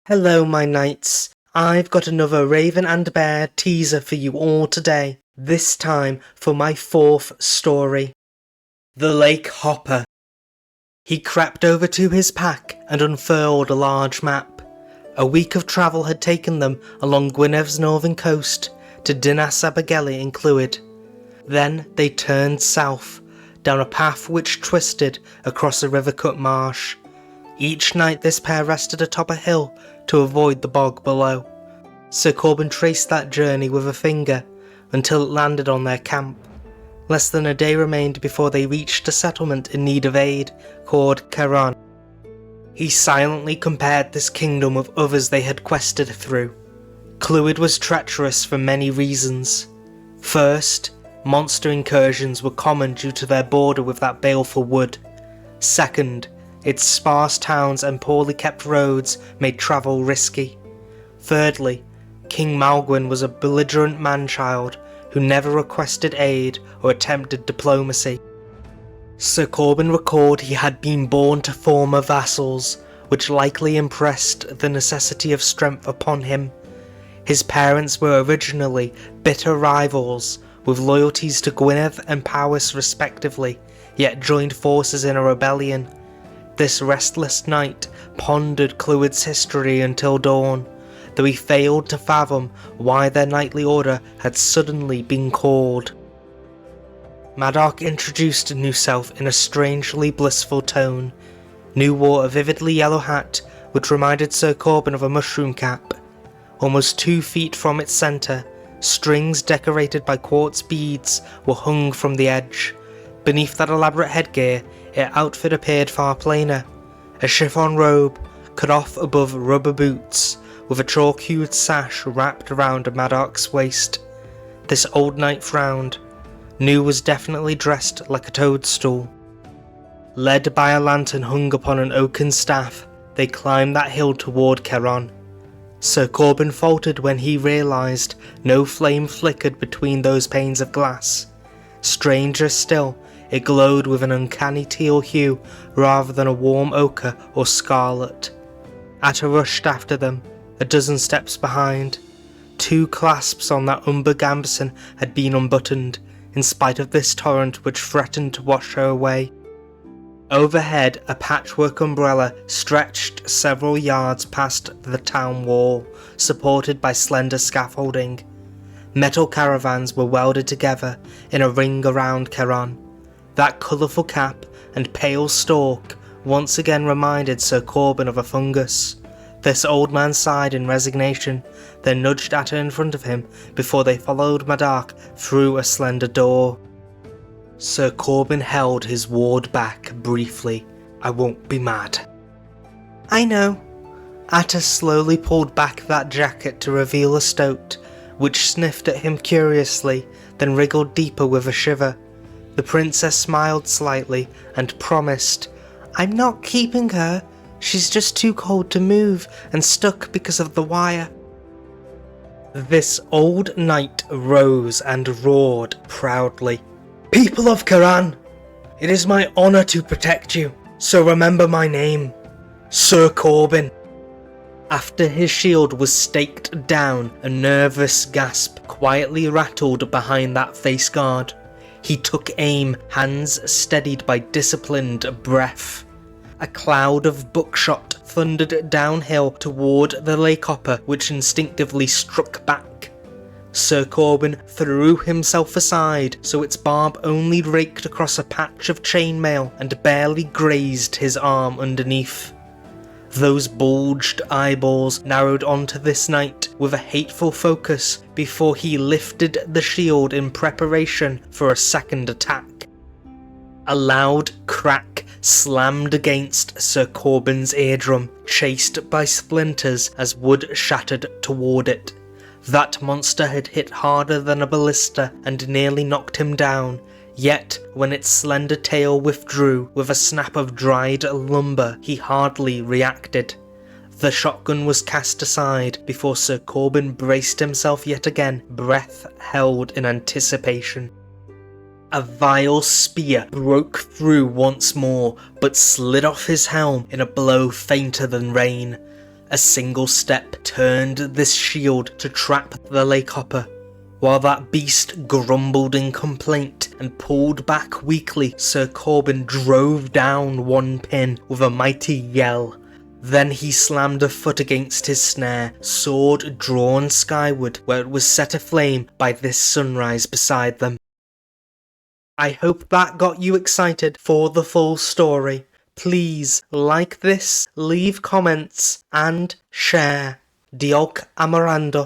Hello my knights, I've got another Raven and Bear teaser for you all today, this time for my fourth story. The Lake Hopper. He crept over to his pack and unfurled a large map. A week of travel had taken them along Gwynev's northern coast to Dinas Abergele in Clwyd. Then they turned south, down a path which twisted across a river-cut marsh. Each night this pair rested atop a hill to avoid the bog below. Sir Corbyn traced that journey with a finger until it landed on their camp. Less than a day remained before they reached a settlement in need of aid called Caeran. He silently compared this kingdom with others they had quested through. Clwyd was treacherous for many reasons. First, monster incursions were common due to their border with that baleful wood. Second, its sparse towns and poorly kept roads made travel risky. Thirdly, King Maelgwyn was a belligerent man-child who never requested aid or attempted diplomacy. Sir Corbyn recalled he had been born to former vassals, which likely impressed the necessity of strength upon him. His parents were originally bitter rivals, with loyalties to Gwynedd and Powys respectively, yet joined forces in a rebellion. This restless knight pondered Clwyd's history until dawn, though he failed to fathom why their knightly order had suddenly been called. Madoc introduced New Self in a strangely blissful tone. New wore a vividly yellow hat which reminded Sir Corbyn of a mushroom cap. Almost 2 feet from its centre, strings decorated by quartz beads were hung from the edge. Beneath that elaborate headgear, its outfit appeared far plainer. A chiffon robe, cut off above rubber boots, with a chalk-hued sash wrapped around Madoc's waist. This old knight frowned. New was definitely dressed like a toadstool. Led by a lantern hung upon an oaken staff, they climbed that hill toward Caeran. Sir Corbyn faltered when he realised no flame flickered between those panes of glass. Stranger still, it glowed with an uncanny teal hue rather than a warm ochre or scarlet. Atta rushed after them, a dozen steps behind. 2 clasps on that umber gambeson had been unbuttoned, in spite of this torrent which threatened to wash her away. Overhead, a patchwork umbrella stretched several yards past the town wall, supported by slender scaffolding. Metal caravans were welded together in a ring around Caeran. That colourful cap and pale stalk once again reminded Sir Corbyn of a fungus. This old man sighed in resignation, then nudged Atta in front of him before they followed Madoc through a slender door. Sir Corbyn held his ward back briefly. "I won't be mad." "I know." Atta slowly pulled back that jacket to reveal a stoat, which sniffed at him curiously, then wriggled deeper with a shiver. The princess smiled slightly and promised, "I'm not keeping her. She's just too cold to move and stuck because of the wire." This old knight rose and roared proudly. "People of Caeran, it is my honour to protect you, so remember my name, Sir Corbyn." After his shield was staked down, a nervous gasp quietly rattled behind that face guard. He took aim, hands steadied by disciplined breath. A cloud of buckshot thundered downhill toward the lake hopper, which instinctively struck back. Sir Corbyn threw himself aside so its barb only raked across a patch of chainmail and barely grazed his arm underneath. Those bulged eyeballs narrowed onto this knight with a hateful focus before he lifted the shield in preparation for a second attack. A loud crack slammed against Sir Corbyn's eardrum, chased by splinters as wood shattered toward it. That monster had hit harder than a ballista and nearly knocked him down, yet when its slender tail withdrew with a snap of dried lumber, he hardly reacted. The shotgun was cast aside before Sir Corbyn braced himself yet again, breath held in anticipation. A vile spear broke through once more, but slid off his helm in a blow fainter than rain. A single step turned this shield to trap the lake hopper. While that beast grumbled in complaint and pulled back weakly, Sir Corbyn drove down one pin with a mighty yell. Then he slammed a foot against his snare, sword drawn skyward, where it was set aflame by this sunrise beside them. I hope that got you excited for the full story. Please like this, leave comments and share. Diolch am wrando.